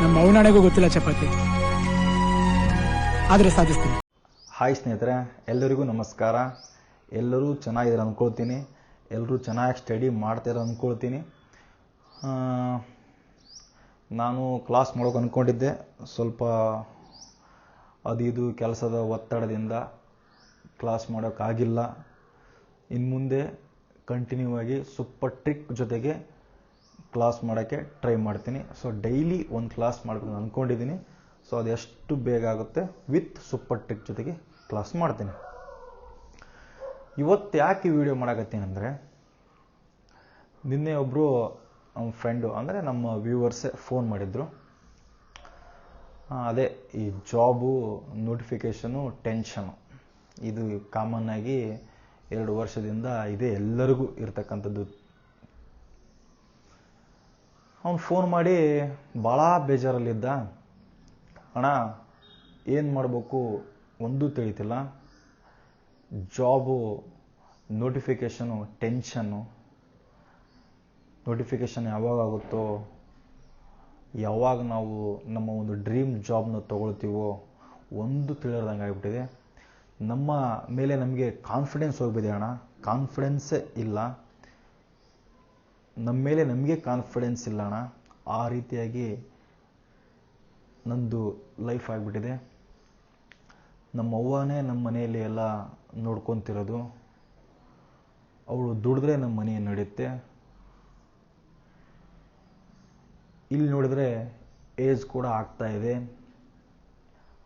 ನಮ್ಮ ಅವನಾಣೆಗೂ ಗೊತ್ತಿಲ್ಲ ಚಪಾತಿ, ಆದರೆ ಸಾಧಿಸ್ತೀನಿ. ಹಾಯ್ ಸ್ನೇಹಿತರೆ, ಎಲ್ಲರಿಗೂ ನಮಸ್ಕಾರ. ಎಲ್ಲರೂ ಚೆನ್ನಾಗಿದ್ದಾರೆ ಅಂದ್ಕೊಳ್ತೀನಿ. ಎಲ್ಲರೂ ಚೆನ್ನಾಗಿ ಸ್ಟಡಿ ಮಾಡ್ತಾರೆ ಅಂದ್ಕೊಳ್ತೀನಿ. ನಾನು ಕ್ಲಾಸ್ ಮಾಡೋಕೆ ಅಂದ್ಕೊಂಡಿದ್ದೆ, ಸ್ವಲ್ಪ ಅದು ಕೆಲಸದ ಒತ್ತಡದಿಂದ ಕ್ಲಾಸ್ ಮಾಡೋಕ್ಕಾಗಿಲ್ಲ. ಇನ್ನು ಮುಂದೆ ಕಂಟಿನ್ಯೂ ಆಗಿ ಸೂಪರ್ ಟ್ರಿಕ್ ಜೊತೆಗೆ ಕ್ಲಾಸ್ ಮಾಡೋಕ್ಕೆ ಟ್ರೈ ಮಾಡ್ತೀನಿ. ಸೊ ಡೈಲಿ ಒಂದು ಕ್ಲಾಸ್ ಮಾಡ್ಕೊಂಡು ಅಂದ್ಕೊಂಡಿದ್ದೀನಿ. ಸೊ ಅದು ಎಷ್ಟು ಬೇಗ ಆಗುತ್ತೆ ವಿತ್ ಸೂಪರ್ ಟ್ರಿಕ್ ಜೊತೆಗೆ ಕ್ಲಾಸ್ ಮಾಡ್ತೀನಿ. ಇವತ್ತು ಯಾಕೆ ವಿಡಿಯೋ ಮಾಡಕತ್ತೀನಿ ಅಂದರೆ, ನಿನ್ನೆ ಒಬ್ಬರು ನಮ್ಮ ಫ್ರೆಂಡು ಅಂದರೆ ನಮ್ಮ ವ್ಯೂವರ್ಸೇ ಫೋನ್ ಮಾಡಿದ್ರು. ಅದೇ ಈ ಜಾಬು ನೋಟಿಫಿಕೇಷನು ಟೆನ್ಷನು ಇದು ಕಾಮನ್ ಆಗಿ 2 ವರ್ಷದಿಂದ ಇದೆ, ಎಲ್ಲರಿಗೂ ಇರ್ತಕ್ಕಂಥದ್ದು. ಅವನು ಫೋನ್ ಮಾಡಿ ಭಾಳ ಬೇಜಾರಲ್ಲಿದ್ದ. ಅಣ್ಣ ಏನು ಮಾಡಬೇಕು ಒಂದೂ ತಿಳಿತಿಲ್ಲ, ಜಾಬು ನೋಟಿಫಿಕೇಷನು ಟೆನ್ಷನ್ನು, ನೋಟಿಫಿಕೇಷನ್ ಯಾವಾಗ ಆಗುತ್ತೋ, ಯಾವಾಗ ನಾವು ನಮ್ಮ ಒಂದು ಡ್ರೀಮ್ ಜಾಬ್ನ ತೊಗೊಳ್ತೀವೋ ಒಂದು ತಿಳಿಯೋದಂಗೆ ಆಗಿಬಿಟ್ಟಿದೆ. ನಮ್ಮ ಮೇಲೆ ನಮಗೆ ಕಾನ್ಫಿಡೆನ್ಸ್ ಹೋಗ್ಬಿದೆ ಅಣ್ಣ, ಕಾನ್ಫಿಡೆನ್ಸೇ ಇಲ್ಲ, ನಮ್ಮ ಮೇಲೆ ನಮಗೆ ಕಾನ್ಫಿಡೆನ್ಸ್ ಇಲ್ಲ ಅಣ್ಣ. ಆ ರೀತಿಯಾಗಿ ನಂದು ಲೈಫ್ ಆಗಿಬಿಟ್ಟಿದೆ. ನಮ್ಮ ಅವ್ವನೇ ನಮ್ಮ ಮನೆಯಲ್ಲಿ ಎಲ್ಲ ನೋಡ್ಕೊತಿರೋದು. ಅವಳು ದುಡಿದ್ರೆ ನಮ್ಮ ಮನೆ ನಡೆಯುತ್ತೆ. ಇಲ್ಲಿ ನೋಡಿದ್ರೆ ಏಜ್ ಕೂಡ ಆಗ್ತಾ ಇದೆ.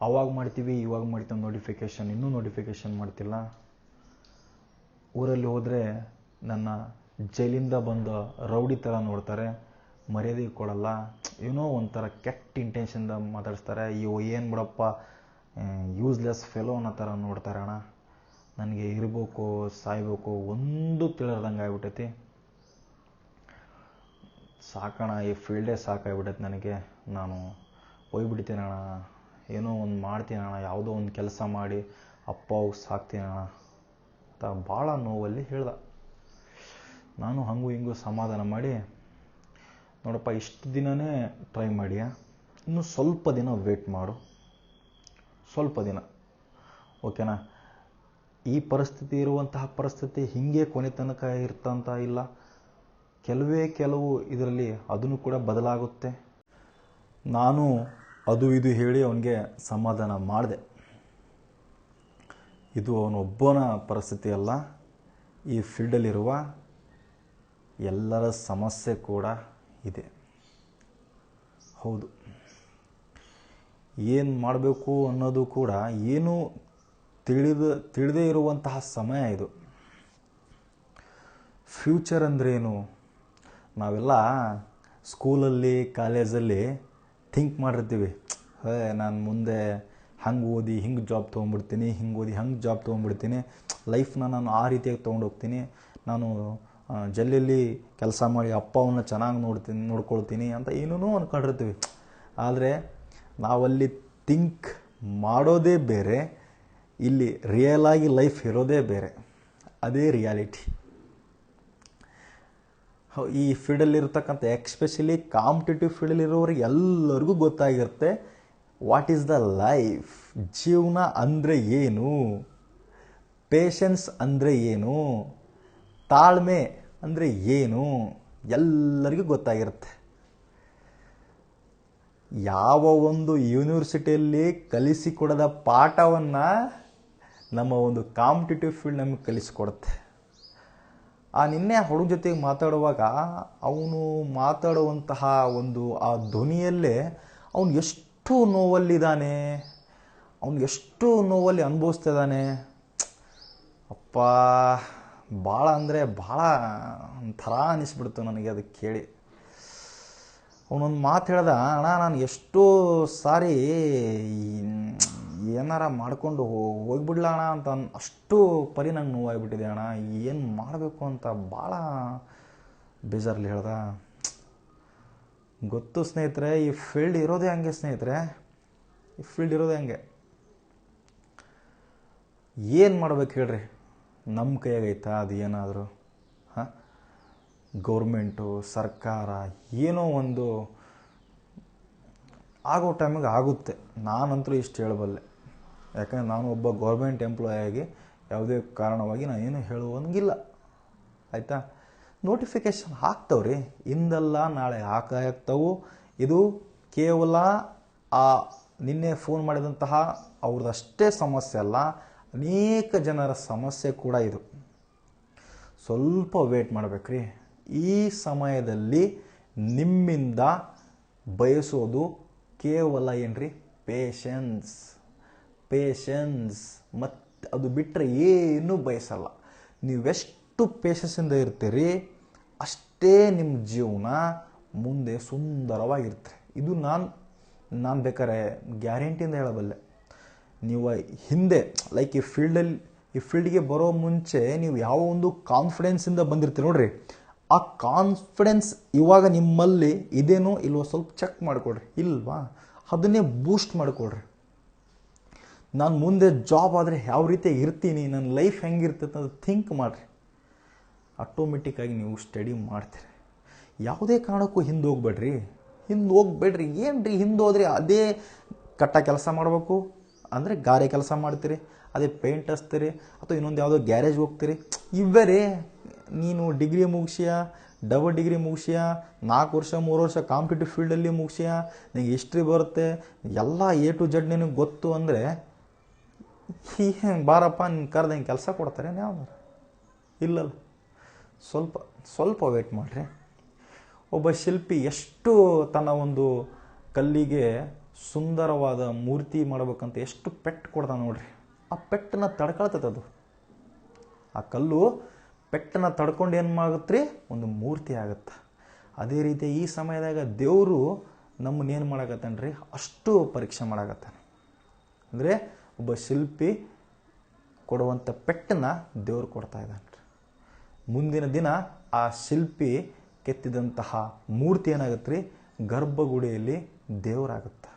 ಅವಾಗ ಮಾಡ್ತೀವಿ ಇವಾಗ ಮಾಡ್ತೀವಿ ನೋಟಿಫಿಕೇಷನ್, ಇನ್ನೂ ನೋಟಿಫಿಕೇಷನ್ ಮಾಡ್ತಿಲ್ಲ. ಊರಲ್ಲಿ ಹೋದರೆ ನನ್ನ ಜೈಲಿಂದ ಬಂದ ರೌಡಿ ಥರ ನೋಡ್ತಾರೆ, ಮರ್ಯಾದೆ ಕೊಡಲ್ಲ, ಏನೋ ಒಂಥರ ಕೆಟ್ಟ ಇಂಟೆನ್ಷನ್ದ ಮಾತಾಡಿಸ್ತಾರೆ. ಏನು ಬಿಡಪ್ಪ ಯೂಸ್ಲೆಸ್ ಫೆಲೋ ಅನ್ನೋ ಥರ ನೋಡ್ತಾರೆ ಅಣ್ಣ. ನನಗೆ ಇರಬೇಕು ಸಾಯ್ಬೇಕು ಒಂದು ತಿಳಿದಂಗೆ ಆಗ್ಬಿಟ್ಟೈತಿ. ಸಾಕಣ, ಈ ಫೀಲ್ಡೇ ಸಾಕಾಗ್ಬಿಟ್ಟೈತೆ ನನಗೆ. ನಾನು ಹೋಗ್ಬಿಡ್ತೀನಿ ಅಣ್ಣ, ಏನೋ ಒಂದು ಮಾಡ್ತೀನಿ ಅಣ್ಣ, ಯಾವುದೋ ಒಂದು ಕೆಲಸ ಮಾಡಿ ಅಪ್ಪ ಹೋಗಿ ಸಾಕ್ತೀನಿ ಅಣ್ಣ ಅಂತ ಭಾಳ ನೋವಲ್ಲಿ ಹೇಳ್ದ. ನಾನು ಹಂಗೂ ಹಿಂಗೂ ಸಮಾಧಾನ ಮಾಡಿ, ನೋಡಪ್ಪ ಇಷ್ಟು ದಿನವೇ ಟ್ರೈ ಮಾಡಿಯಾ, ಇನ್ನು ಸ್ವಲ್ಪ ದಿನ ವೇಟ್ ಮಾಡು, ಸ್ವಲ್ಪ ದಿನ ಓಕೆನಾ. ಈ ಪರಿಸ್ಥಿತಿ ಇರುವಂತಹ ಪರಿಸ್ಥಿತಿ ಹೀಗೆ ಕೊನೆ ತನಕ ಇರ್ತಂತ ಇಲ್ಲ, ಕೆಲವು ಇದರಲ್ಲಿ ಅದನ್ನು ಕೂಡ ಬದಲಾಗುತ್ತೆ. ನಾನು ಅದು ಇದು ಹೇಳಿ ಅವನಿಗೆ ಸಮಾಧಾನ ಮಾಡಿದೆ. ಇದು ಅವನೊಬ್ಬನ ಪರಿಸ್ಥಿತಿ ಅಲ್ಲ, ಈ ಫೀಲ್ಡಲ್ಲಿರುವ ಎಲ್ಲರ ಸಮಸ್ಯೆ ಕೂಡ ಇದೆ. ಹೌದು, ಏನು ಮಾಡಬೇಕು ಅನ್ನೋದು ಕೂಡ ಏನೂ ತಿಳಿದೇ ಇರುವಂತಹ ಸಮಯ ಇದು. ಫ್ಯೂಚರ್ ಅಂದ್ರೇನು, ನಾವೆಲ್ಲ ಸ್ಕೂಲಲ್ಲಿ ಕಾಲೇಜಲ್ಲಿ ಥಿಂಕ್ ಮಾಡಿರ್ತೀವಿ, ನಾನು ಮುಂದೆ ಹಂಗೆ ಓದಿ ಹಿಂಗೆ ಜಾಬ್ ತೊಗೊಂಡ್ಬಿಡ್ತೀನಿ, ಹಿಂಗೆ ಓದಿ ಹಂಗೆ ಜಾಬ್ ತೊಗೊಂಡ್ಬಿಡ್ತೀನಿ, ಲೈಫ್ನ ನಾನು ಆ ರೀತಿಯಾಗಿ ತೊಗೊಂಡೋಗ್ತೀನಿ, ನಾನು ಜಲ್ಲೆಯಲ್ಲಿ ಕೆಲಸ ಮಾಡಿ ಅಪ್ಪ ಅವನ್ನ ಚೆನ್ನಾಗಿ ನೋಡ್ಕೊಳ್ತೀನಿ ಅಂತ ಏನೇನೋ ಅಂದ್ಕೊಂಡಿರ್ತೀವಿ. ಆದರೆ ನಾವಲ್ಲಿ ಥಿಂಕ್ ಮಾಡೋದೇ ಬೇರೆ, ಇಲ್ಲಿ ರಿಯಲಾಗಿ ಲೈಫ್ ಇರೋದೇ ಬೇರೆ. ಅದೇ ರಿಯಾಲಿಟಿ. ಈ ಫೀಲ್ಡಲ್ಲಿರ್ತಕ್ಕಂಥ ಎಕ್ಸ್ಪೆಷಲಿ ಕಾಂಪಿಟೇಟಿವ್ ಫೀಲ್ಡಲ್ಲಿರೋರಿಗೆ ಎಲ್ಲರಿಗೂ ಗೊತ್ತಾಗಿರುತ್ತೆ ವಾಟ್ ಈಸ್ ದ ಲೈಫ್, ಜೀವನ ಅಂದರೆ ಏನು, ಪೇಷನ್ಸ್ ಅಂದರೆ ಏನು, ತಾಳ್ಮೆ ಅಂದರೆ ಏನು, ಎಲ್ಲರಿಗೂ ಗೊತ್ತಾಗಿರುತ್ತೆ. ಯಾವ ಒಂದು ಯೂನಿವರ್ಸಿಟಿಯಲ್ಲಿ ಕಲಿಸಿಕೊಡದ ಪಾಠವನ್ನು ನಮ್ಮ ಒಂದು ಕಾಂಪಿಟೇಟಿವ್ ಫೀಲ್ಡ್ ನಮಗೆ ಕಲಿಸಿಕೊಡುತ್ತೆ. ನಿನ್ನೆ ಹುಡುಗ ಜೊತೆಗೆ ಮಾತಾಡುವಾಗ ಅವನು ಮಾತಾಡುವಂತಹ ಒಂದು ಆ ಧ್ವನಿಯಲ್ಲೇ ಅವನು ಎಷ್ಟು ನೋವಲ್ಲಿದ್ದಾನೆ, ಅವನು ಎಷ್ಟು ನೋವಲ್ಲಿ ಅನುಭವಿಸ್ತಿದ್ದಾನೆ. ಅಪ್ಪ ಭಾಳ ಅಂದರೆ ಭಾಳ ಒಂಥರ ಅನ್ನಿಸ್ಬಿಡ್ತು ನನಗೆ ಅದು ಕೇಳಿ. ಅವನೊಂದು ಮಾತು ಹೇಳ್ದ, ಅಣ್ಣ ನಾನು ಎಷ್ಟೋ ಸಾರಿ ಏನಾರ ಮಾಡ್ಕೊಂಡು ಹೋಗ್ಬಿಡ್ಲ ಅಣ್ಣ ಅಂತ ಅಷ್ಟು ಪರಿ ನಂಗೆ ನೋವಾಗಿಬಿಟ್ಟಿದೆ ಅಣ್ಣ, ಏನು ಮಾಡಬೇಕು ಅಂತ ಭಾಳ ಬೇಜಾರಲ್ಲಿ ಹೇಳ್ದ. ಗೊತ್ತು ಸ್ನೇಹಿತರೆ, ಈ ಫೀಲ್ಡ್ ಇರೋದೇ ಹಂಗೆ ಸ್ನೇಹಿತರೆ, ಈ ಫೀಲ್ಡ್ ಇರೋದೇ ಹಂಗೆ. ಏನು ಮಾಡ್ಬೇಕು ಹೇಳ್ರಿ, ನಮ್ಮ ಕೈಯಾಗೈತಾ ಅದು ಏನಾದರೂ? ಗೌರ್ಮೆಂಟು ಸರ್ಕಾರ ಏನೋ ಒಂದು ಆಗೋ ಟೈಮಿಗೆ ಆಗುತ್ತೆ. ನಾನಂತರೂ ಇಷ್ಟು ಹೇಳಬಲ್ಲೆ, ಯಾಕಂದರೆ ನಾನು ಒಬ್ಬ ಗೌರ್ಮೆಂಟ್ ಎಂಪ್ಲಾಯಾಗಿ ಯಾವುದೇ ಕಾರಣವಾಗಿ ನಾನು ಏನು ಹೇಳುವಂಗಿಲ್ಲ. ಆಯಿತಾ? ನೋಟಿಫಿಕೇಷನ್ ಹಾಕ್ತವ್ರಿ, ಇಂದಲ್ಲ ನಾಳೆ ಹಾಕಾಗ್ತವು. ಇದು ಕೇವಲ ಆ ನಿನ್ನೆ ಫೋನ್ ಮಾಡಿದಂತಹ ಅವ್ರದ್ದಷ್ಟೇ ಸಮಸ್ಯೆ ಅಲ್ಲ, ಅನೇಕ ಜನರ ಸಮಸ್ಯೆ ಕೂಡ ಇದು. ಸ್ವಲ್ಪ ವೇಟ್ ಮಾಡ್ಬೇಕ್ರಿ. ಈ ಸಮಯದಲ್ಲಿ ನಿಮ್ಮಿಂದ ಬಯಸೋದು ಕೇವಲ ಏನ್ರಿ, ಪೇಷನ್ಸ್. ಮತ್ತು ಅದು ಬಿಟ್ಟರೆ ಏನೂ ಬಯಸಲ್ಲ. ನೀವೆಷ್ಟು ಪೇಷನ್ಸಿಂದ ಇರ್ತೀರಿ ಅಷ್ಟೇ ನಿಮ್ಮ ಜೀವನ ಮುಂದೆ ಸುಂದರವಾಗಿರ್ತೀರಿ. ಇದು ನಾನು ಬೇಕಾದ್ರೆ ಗ್ಯಾರಂಟಿಯಿಂದ ಹೇಳಬಲ್ಲೆ. ನೀವು ಹಿಂದೆ ಲೈಕ್ ಈ ಫೀಲ್ಡ್ಗೆ ಬರೋ ಮುಂಚೆ ನೀವು ಯಾವ ಒಂದು ಕಾನ್ಫಿಡೆನ್ಸಿಂದ ಬಂದಿರ್ತೀರಿ ನೋಡ್ರಿ, ಆ ಕಾನ್ಫಿಡೆನ್ಸ್ ಇವಾಗ ನಿಮ್ಮಲ್ಲಿ ಇದೇನೋ ಇಲ್ವೋ ಸ್ವಲ್ಪ ಚೆಕ್ ಮಾಡಿಕೊಡ್ರಿ. ಇಲ್ವಾ, ಅದನ್ನೇ ಬೂಸ್ಟ್ ಮಾಡಿಕೊಡ್ರಿ. ನಾನು ಮುಂದೆ ಜಾಬ್ ಆದರೆ ಯಾವ ರೀತಿ ಇರ್ತೀನಿ, ನನ್ನ ಲೈಫ್ ಹೆಂಗಿರ್ತೈತೆ ಅದು ಥಿಂಕ್ ಮಾಡಿರಿ. ಆಟೋಮೆಟಿಕ್ಕಾಗಿ ನೀವು ಸ್ಟಡಿ ಮಾಡ್ತೀರಿ. ಯಾವುದೇ ಕಾರಣಕ್ಕೂ ಹಿಂದೆ ಹೋಗ್ಬೇಡ್ರಿ. ಏನು ರೀ ಹಿಂದೆ ಹೋದ್ರಿ, ಅದೇ ಕಟ್ಟ ಕೆಲಸ ಮಾಡಬೇಕು ಅಂದರೆ ಗಾರೆ ಕೆಲಸ ಮಾಡ್ತೀರಿ, ಅದೇ ಪೇಂಟ್ ಹಚ್ತೀರಿ, ಅಥವಾ ಇನ್ನೊಂದು ಯಾವುದೋ ಗ್ಯಾರೇಜ್ ಹೋಗ್ತೀರಿ. ಇವರೇ ನೀನು ಡಿಗ್ರಿ ಮುಗಿಸಿಯಾ, ಡಬಲ್ ಡಿಗ್ರಿ ಮುಗಿಸಿಯಾ, 4 ವರ್ಷ 3 ವರ್ಷ ಕಾಂಪಿಟೇಟಿವ್ ಫೀಲ್ಡಲ್ಲಿ ಮುಗಿಸಿಯಾ, ನಿನಗೆ ಹಿಸ್ಟ್ರಿ ಬರುತ್ತೆ, ಎಲ್ಲ A to Z ನಿನಗೆ ಗೊತ್ತು ಅಂದರೆ ಬಾರಪ್ಪ ನಿನ್ನ ಕರೆದಂಗೆ ಕೆಲಸ ಕೊಡ್ತಾರೆ ಯಾವ್ದು? ಇಲ್ಲಲ್ಲ. ಸ್ವಲ್ಪ ವೇಟ್ ಮಾಡಿರಿ. ಒಬ್ಬ ಶಿಲ್ಪಿ ಎಷ್ಟು ತನ್ನ ಒಂದು ಕಲ್ಲಿಗೆ ಸುಂದರವಾದ ಮೂರ್ತಿ ಮಾಡಬೇಕಂತ ಎಷ್ಟು ಪೆಟ್ಟು ಕೊಡ್ತಾನೆ ನೋಡ್ರಿ. ಆ ಪೆಟ್ಟನ್ನು ತಡ್ಕೊಳ್ತೈತೆ ಆ ಕಲ್ಲು ಪೆಟ್ಟನ್ನು ತಡ್ಕೊಂಡು ಏನು ಮಾಡುತ್ತೆ, ಒಂದು ಮೂರ್ತಿ ಆಗುತ್ತೆ. ಅದೇ ರೀತಿ ಈ ಸಮಯದಾಗ ದೇವರು ನಮ್ಮನ್ನೇನು ಮಾಡಕತ್ತಾನ್ರಿ, ಅಷ್ಟು ಪರೀಕ್ಷೆ ಮಾಡಕತ್ತಾನೆ. ಅಂದರೆ ಒಬ್ಬ ಶಿಲ್ಪಿ ಕೊಡುವಂಥ ಪೆಟ್ಟನ್ನು ದೇವರು ಕೊಡ್ತಾ ಇದ್ದಾನೆ. ಮುಂದಿನ ದಿನ ಆ ಶಿಲ್ಪಿ ಕೆತ್ತಿದಂತಹ ಮೂರ್ತಿ ಏನಾಗುತ್ತೆ ರೀ, ಗರ್ಭಗುಡಿಯಲ್ಲಿ ದೇವರಾಗುತ್ತೆ.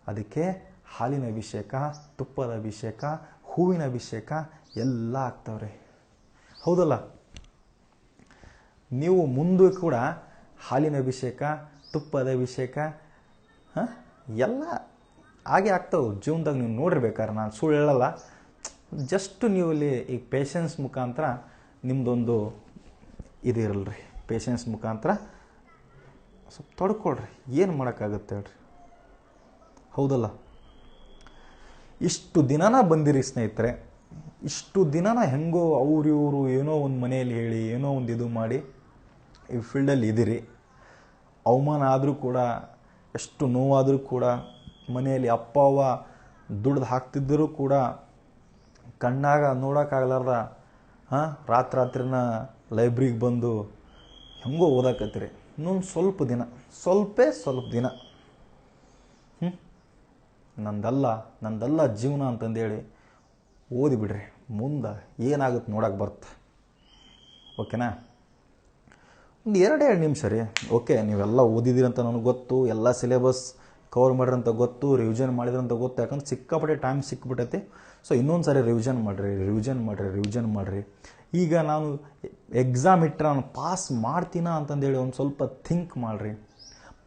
ಅದಕ್ಕೆ ಹಾಲಿನ ಅಭಿಷೇಕ, ತುಪ್ಪದ ಅಭಿಷೇಕ, ಹೂವಿನ ಅಭಿಷೇಕ ಎಲ್ಲ ಆಗ್ತಾವ್ರಿ. ಹೌದಲ್ಲ? ನೀವು ಮುಂದೆ ಕೂಡ ಹಾಲಿನ ಅಭಿಷೇಕ, ತುಪ್ಪದ ಅಭಿಷೇಕ ಎಲ್ಲ ಹಾಗೆ ಆಗ್ತಾವೆ ಜೀವನದಾಗ. ನೀವು ನೋಡಿರ್ಬೇಕಾದ್ರೆ ನಾನು ಸುಳ್ಳು ಹೇಳಲ್ಲ. ಜಸ್ಟ್ ನೀವು ಇಲ್ಲಿ ಈ ಪೇಷನ್ಸ್ ಮುಖಾಂತರ ನಿಮ್ಮದೊಂದು ಇದಿರಲ್ರಿ, ಪೇಷನ್ಸ್ ಮುಖಾಂತರ ಸ್ವಲ್ಪ ತಡ್ಕೊಳ್ರಿ. ಏನು ಮಾಡೋಕ್ಕಾಗುತ್ತೆ ಹೇಳ್ರಿ? ಹೌದಲ್ಲ? ಇಷ್ಟು ದಿನನ ಬಂದಿರಿ ಸ್ನೇಹಿತರೆ, ಇಷ್ಟು ದಿನನ ಹೆಂಗೋ ಇವರು ಏನೋ ಒಂದು ಮನೆಯಲ್ಲಿ ಹೇಳಿ ಏನೋ ಒಂದು ಇದು ಮಾಡಿ ಈ ಫೀಲ್ಡಲ್ಲಿ ಇದ್ದೀರಿ. ಅವಮಾನ ಆದರೂ ಕೂಡ, ಎಷ್ಟು ನೋವಾದರೂ ಕೂಡ, ಮನೆಯಲ್ಲಿ ಅಪ್ಪ ಅವ್ವ ದುಡ್ದು ಹಾಕ್ತಿದ್ದರೂ ಕೂಡ ಕಣ್ಣಾಗ ನೋಡೋಕ್ಕಾಗಲಾರ್ದ ರಾತ್ರಿನ ಲೈಬ್ರಿಗೆ ಬಂದು ಹೆಂಗೋ ಓದಾಕತ್ತೀರಿ. ಇನ್ನೊಂದು ಸ್ವಲ್ಪ ದಿನ ನಂದಲ್ಲ ಜೀವನ ಅಂತಂದೇಳಿ ಓದಿಬಿಡ್ರಿ. ಮುಂದೆ ಏನಾಗುತ್ತೆ ನೋಡಕ್ಕೆ ಬರುತ್ತೆ. ಓಕೆನಾ? ಒಂದು 2 ನಿಮಿಷ ರೀ. ಓಕೆ, ನೀವೆಲ್ಲ ಓದಿದ್ದೀರಂತ ನನಗೆ ಗೊತ್ತು, ಎಲ್ಲ ಸಿಲೆಬಸ್ ಕವರ್ ಮಾಡಿರಂತ ಗೊತ್ತು, ರಿವಿಷನ್ ಮಾಡಿದ್ರಂತ ಗೊತ್ತು. ಯಾಕಂದ್ರೆ ಸಿಕ್ಕಾಪಟ್ಟೆ ಟೈಮ್ ಸಿಕ್ಬಿಟ್ಟೈತಿ. ಸೊ ಇನ್ನೊಂದು ಸಾರಿ ರಿವಿಷನ್ ಮಾಡಿರಿ. ಈಗ ನಾನು ಎಕ್ಸಾಮ್ ಇಟ್ಟರೆ ನಾನು ಪಾಸ್ ಮಾಡ್ತೀನಾ ಅಂತಂದೇಳಿ ಒಂದು ಸ್ವಲ್ಪ ಥಿಂಕ್ ಮಾಡಿರಿ.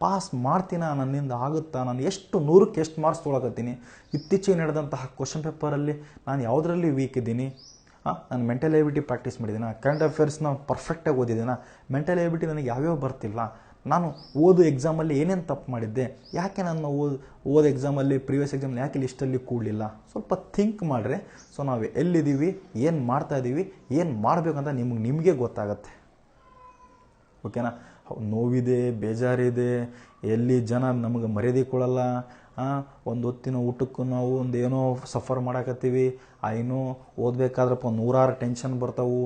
ಪಾಸ್ ಮಾಡ್ತೀನಾ, ನನ್ನಿಂದ ಆಗುತ್ತಾ, ನಾನು ಎಷ್ಟು 100ಕ್ಕೆ ಎಷ್ಟು ಮಾರ್ಕ್ಸ್ ತೊಗೊಳಕತ್ತೀನಿ, ಇತ್ತೀಚೆಗೆ ನಡೆದಂತಹ ಕ್ವಶನ್ ಪೇಪರಲ್ಲಿ ನಾನು ಯಾವುದರಲ್ಲಿ ವೀಕ್ ಇದ್ದೀನಿ, ನಾನು ಮೆಂಟಲ್ ಎಬಿಲಿಟಿ ಪ್ರಾಕ್ಟೀಸ್ ಮಾಡಿದ್ದೀನ, ಕರೆಂಟ್ ಅಫೇರ್ಸ್ನ ಪರ್ಫೆಕ್ಟಾಗಿ ಓದಿದ್ದೀನ, ಮೆಂಟಲ್ ಎಬಿಲಿಟಿ ನನಗೆ ಯಾವ್ಯಾವ ಬರ್ತಿಲ್ಲ, ನಾನು ಓದು ಎಕ್ಸಾಮಲ್ಲಿ ಏನೇನು ತಪ್ಪು ಮಾಡಿದ್ದೆ, ಯಾಕೆ ನನ್ನ ಓದು ಎಕ್ಸಾಮಲ್ಲಿ ಪ್ರೀವಿಯಸ್ ಎಕ್ಸಾಮಲ್ಲಿ ಯಾಕೆ ಲಿಸ್ಟಲ್ಲಿ ಕೂಡಲಿಲ್ಲ, ಸ್ವಲ್ಪ ಥಿಂಕ್ ಮಾಡಿರಿ. ಸೊ ನಾವು ಎಲ್ಲಿದ್ದೀವಿ, ಏನು ಮಾಡ್ತಾಯಿದ್ದೀವಿ, ಏನು ಮಾಡಬೇಕಂತ ನಿಮಗೆ ಗೊತ್ತಾಗತ್ತೆ. ಓಕೆನಾ? ನೋವಿದೆ, ಬೇಜಾರಿದೆ, ಎಲ್ಲಿ ಜನ ನಮಗೆ ಮರ್ಯಾದೆ ಕೊಡಲ್ಲ, ಒಂದು ಹೊತ್ತಿನ ಊಟಕ್ಕೂ ನಾವು ಒಂದು ಏನೋ ಸಫರ್ ಮಾಡಕತ್ತೀವಿ, ಏನೋ ಓದಬೇಕಾದ್ರಪ್ಪ 100 ಟೆನ್ಷನ್ ಬರ್ತಾವೆ,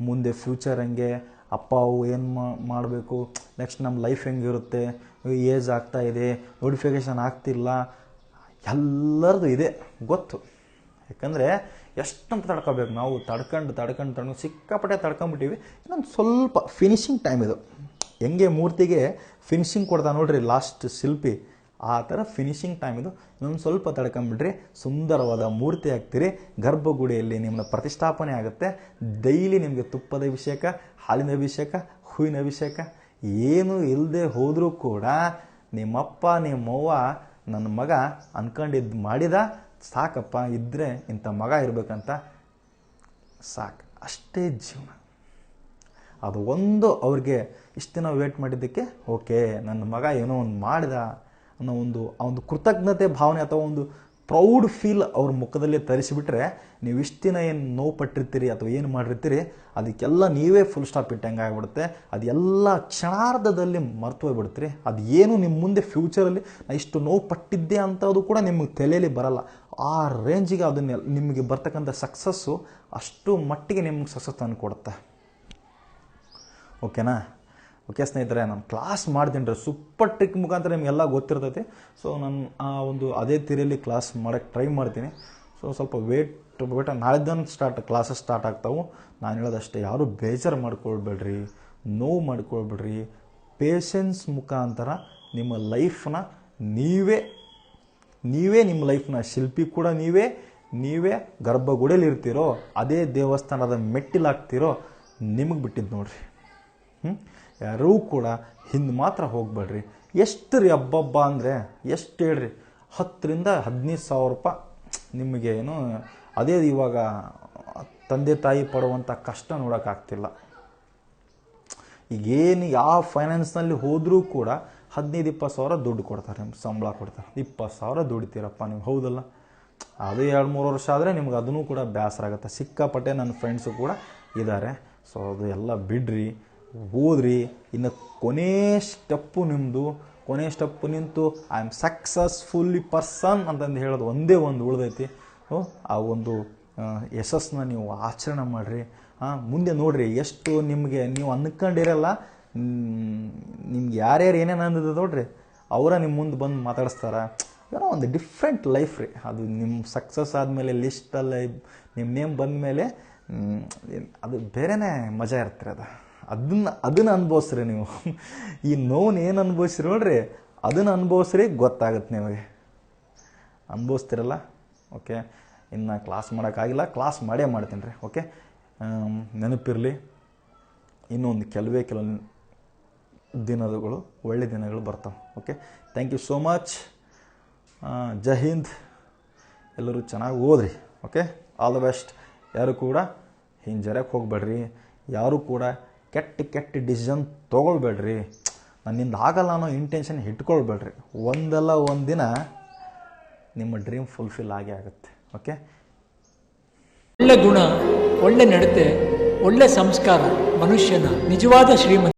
ಮುಂದೆ ಫ್ಯೂಚರ್ ಹೆಂಗೆ, ಅಪ್ಪ ಅವು ಏನು ಮಾಡಬೇಕು, ನೆಕ್ಸ್ಟ್ ನಮ್ಮ ಲೈಫ್ ಹೆಂಗಿರುತ್ತೆ, ಏಜ್ ಆಗ್ತಾಯಿದೆ, ನೋಟಿಫಿಕೇಷನ್ ಆಗ್ತಿಲ್ಲ, ಎಲ್ಲರದು ಇದೆ ಗೊತ್ತು. ಯಾಕಂದರೆ ಎಷ್ಟಂತ ತಡ್ಕೋಬೇಕು ನಾವು, ತಡ್ಕೊಂಡು ಸಿಕ್ಕಾಪಟ್ಟೆ ತಡ್ಕೊಂಬಿಟ್ಟಿವಿ. ಇನ್ನೊಂದು ಸ್ವಲ್ಪ ಫಿನಿಷಿಂಗ್ ಟೈಮ್ ಇದು. ಹೆಂಗೆ ಮೂರ್ತಿಗೆ ಫಿನಿಷಿಂಗ್ ಕೊಡ್ತಾ ನೋಡ್ರಿ ಲಾಸ್ಟ್ ಶಿಲ್ಪಿ, ಆ ಥರ ಫಿನಿಷಿಂಗ್ ಟೈಮ್ ಇದು. ಇನ್ನೊಂದು ಸ್ವಲ್ಪ ತಡ್ಕೊಂಬಿಡ್ರಿ, ಸುಂದರವಾದ ಮೂರ್ತಿ ಆಗ್ತೀರಿ. ಗರ್ಭಗುಡಿಯಲ್ಲಿ ನಿಮ್ಮನ್ನ ಪ್ರತಿಷ್ಠಾಪನೆ ಆಗುತ್ತೆ. ಡೈಲಿ ನಿಮಗೆ ತುಪ್ಪದ ಅಭಿಷೇಕ, ಹಾಲಿನ ಅಭಿಷೇಕ, ಹೂವಿನ ಅಭಿಷೇಕ ಏನು ಇಲ್ಲದೆ ಹೋದರೂ ಕೂಡ ನಿಮ್ಮಪ್ಪ ನಿಮ್ಮವ್ವ ನನ್ನ ಮಗ ಅಂದ್ಕೊಂಡಿದ್ದು ಮಾಡಿದ, ಸಾಕಪ್ಪ, ಇದ್ದರೆ ಇಂಥ ಮಗ ಇರಬೇಕಂತ ಸಾಕು, ಅಷ್ಟೇ ಜೀವನ. ಅದು ಒಂದು ಅವ್ರಿಗೆ ಇಷ್ಟು ದಿನ ವೇಟ್ ಮಾಡಿದ್ದಕ್ಕೆ ಓಕೆ ನನ್ನ ಮಗ ಏನೋ ಒಂದು ಮಾಡಿದ ಅನ್ನೋ ಒಂದು ಕೃತಜ್ಞತೆ ಭಾವನೆ ಅಥವಾ ಒಂದು ಪ್ರೌಡ್ ಫೀಲ್ ಅವ್ರ ಮುಖದಲ್ಲಿ ತರಿಸಿಬಿಟ್ರೆ, ನೀವು ಇಷ್ಟು ದಿನ ಏನು ನೋವು ಪಟ್ಟಿರ್ತೀರಿ ಅಥವಾ ಏನು ಮಾಡಿರ್ತೀರಿ ಅದಕ್ಕೆಲ್ಲ ನೀವೇ ಫುಲ್ ಸ್ಟಾಪ್ ಇಟ್ಟಂಗೆ ಆಗಿಬಿಡುತ್ತೆ. ಅದೆಲ್ಲ ಕ್ಷಣಾರ್ಧದಲ್ಲಿ ಮರ್ತು ಹೋಗ್ಬಿಡ್ತೀರಿ. ಅದು ಏನು ನಿಮ್ಮ ಮುಂದೆ ಫ್ಯೂಚರಲ್ಲಿ ನಾ ಇಷ್ಟು ನೋವು ಪಟ್ಟಿದ್ದೆ ಅಂಥದ್ದು ಕೂಡ ನಿಮಗೆ ತಲೆಯಲ್ಲಿ ಬರಲ್ಲ. ಆ ರೇಂಜಿಗೆ ಅದನ್ನ ನಿಮಗೆ ಬರ್ತಕ್ಕಂಥ ಸಕ್ಸಸ್ಸು ಅಷ್ಟು ಮಟ್ಟಿಗೆ ನಿಮ್ಗೆ ಸಕ್ಸಸ್ ತಂದು ಕೊಡುತ್ತೆ. ಓಕೆನಾ? ಓಕೆ ಸ್ನೇಹಿತರೆ, ನಾನು ಕ್ಲಾಸ್ ಮಾಡ್ತೀನಿ ರೀ, ಸೂಪರ್ ಟ್ರಿಕ್ ಮುಖಾಂತರ ನಿಮಗೆಲ್ಲ ಗೊತ್ತಿರ್ತೈತಿ. ಸೊ ನಾನು ಅದೇ ಥಿರಿಯಲ್ಲಿ ಕ್ಲಾಸ್ ಮಾಡೋಕ್ಕೆ ಟ್ರೈ ಮಾಡ್ತೀನಿ. ಸೊ ಸ್ವಲ್ಪ ವೇಟ್ ನಾಳಿದ್ದನ್ನು ಕ್ಲಾಸಸ್ ಸ್ಟಾರ್ಟ್ ಆಗ್ತಾವೆ. ನಾನು ಹೇಳೋದಷ್ಟೇ, ಯಾರೂ ಬೇಜಾರು ಮಾಡ್ಕೊಳ್ಬೇಡ್ರಿ, ನೋವು ಮಾಡ್ಕೊಳ್ಬೇಡ್ರಿ. ಪೇಷನ್ಸ್ ಮುಖಾಂತರ ನಿಮ್ಮ ಲೈಫ್ನ ನೀವೇ ನಿಮ್ಮ ಲೈಫ್ನ ಶಿಲ್ಪಿ ಕೂಡ ನೀವೇ ಗರ್ಭಗುಡಿಯಲ್ಲಿ ಇರ್ತೀರೋ, ಅದೇ ದೇವಸ್ಥಾನದ ಮೆಟ್ಟಿಲಾಗ್ತಿರೋ ನಿಮಗೆ ಬಿಟ್ಟಿದ್ದು ನೋಡ್ರಿ. ಯಾರೂ ಕೂಡ ಹಿಂದೆ ಮಾತ್ರ ಹೋಗ್ಬೇಡ್ರಿ. ಎಷ್ಟು ರೀ ಹಬ್ಬ ಅಂದರೆ ಎಷ್ಟು ಹೇಳ್ರಿ, 10,000-15,000 ರೂಪಾಯಿ ನಿಮಗೆ ಏನು ಅದೇ ಇವಾಗ ತಂದೆ ತಾಯಿ ಪಡುವಂಥ ಕಷ್ಟ ನೋಡೋಕ್ಕಾಗ್ತಿಲ್ಲ. ಈಗೇನು ಯಾವ ಫೈನಾನ್ಸ್ನಲ್ಲಿ ಹೋದರೂ ಕೂಡ 15-20 ಸಾವಿರ ದುಡ್ಡು ಕೊಡ್ತಾರೆ, ನಿಮ್ಗೆ ಸಂಬಳ ಕೊಡ್ತಾರೆ. 20 ಸಾವಿರ ದುಡಿತೀರಪ್ಪ ನೀವು, ಹೌದಲ್ಲ? ಅದು 2-3 ವರ್ಷ ಆದರೆ ನಿಮ್ಗೆ ಅದನ್ನು ಕೂಡ ಬೇಸರ ಆಗುತ್ತೆ. ಸಿಕ್ಕಾಪಟ್ಟೆ ನನ್ನ ಫ್ರೆಂಡ್ಸು ಕೂಡ ಇದ್ದಾರೆ. ಸೊ ಅದು ಎಲ್ಲ ಬಿಡ್ರಿ, ಓದ್ರಿ. ಇನ್ನು ಕೊನೆ ಸ್ಟೆಪ್ಪು ನಿಂತು ಐ ಆಮ್ ಸಕ್ಸಸ್ಫುಲ್ಲಿ ಪರ್ಸನ್ ಅಂತಂದು ಹೇಳೋದು ಒಂದೇ ಒಂದು ಉಳಿದೈತಿ. ಆ ಒಂದು ಯಶಸ್ಸನ್ನ ನೀವು ಆಚರಣೆ ಮಾಡಿರಿ. ಮುಂದೆ ನೋಡಿರಿ, ಎಷ್ಟು ನಿಮಗೆ ನೀವು ಅಂದ್ಕೊಂಡಿರಲ್ಲ, ನಿಮ್ಗೆ ಯಾರ್ಯಾರು ಏನೇನು ಅಂದಿದೆ ನೋಡ್ರಿ, ಅವರ ನಿಮ್ಮ ಮುಂದೆ ಬಂದು ಮಾತಾಡಿಸ್ತಾರೆ. ಏನೋ ಒಂದು ಡಿಫ್ರೆಂಟ್ ಲೈಫ್ ರೀ ಅದು. ನಿಮ್ಮ ಸಕ್ಸಸ್ ಆದಮೇಲೆ ಲಿಸ್ಟಲ್ಲಿ ನಿಮ್ಮ ನೇಮ್ ಬಂದಮೇಲೆ ಅದು ಬೇರೆಯೇ ಮಜಾ ಇರ್ತೀರಿ. ಅದನ್ನು ಅನುಭವಿಸ್ರಿ ನೀವು. ಈ ನೋವನ್ನು ಏನು ಅನುಭವಿಸ್ರಿ ನೋಡ್ರಿ, ಅದನ್ನು ಅನುಭವಿಸ್ರಿ, ಗೊತ್ತಾಗುತ್ತೆ ನಿಮಗೆ. ಅನುಭವಿಸ್ತಿರಲ್ಲ? ಓಕೆ, ಇನ್ನು ಕ್ಲಾಸ್ ಮಾಡೋಕ್ಕಾಗಿಲ್ಲ, ಕ್ಲಾಸ್ ಮಾಡ್ತೀನಿ ರೀ. ಓಕೆ, ನೆನಪಿರಲಿ, ಇನ್ನೊಂದು ಕೆಲವೇ ದಿನಗಳು, ಒಳ್ಳೆ ದಿನಗಳು ಬರ್ತಾವೆ. Okay, thank you so much. ಜೈ ಹಿಂದ್. ಎಲ್ಲರೂ ಚೆನ್ನಾಗಿ ಓದ್ರಿ. Okay, all the best. ಯಾರು ಕೂಡ ಹಿಂಜರಕ್ಕೆ ಹೋಗಬೇಡ್ರಿ, ಯಾರು ಕೂಡ ಕೆಟ್ಟ ಡಿಸಿಷನ್ ತೊಗೊಳ್ಬೇಡ್ರಿ. ನನ್ನಿಂದ ಆಗಲ್ಲ ಅನ್ನೋ ಇಂಟೆನ್ಷನ್ ಇಟ್ಕೊಳ್ಬೇಡ್ರಿ. ಒಂದಲ್ಲ ಒಂದು ದಿನ ನಿಮ್ಮ ಡ್ರೀಮ್ ಫುಲ್ಫಿಲ್ ಆಗೇ ಆಗುತ್ತೆ. ಓಕೆ, ಒಳ್ಳೆ ಗುಣ, ಒಳ್ಳೆ ನಡತೆ, ಒಳ್ಳೆ ಸಂಸ್ಕಾರ ಮನುಷ್ಯನ ನಿಜವಾದ ಶ್ರೀಮಂತ.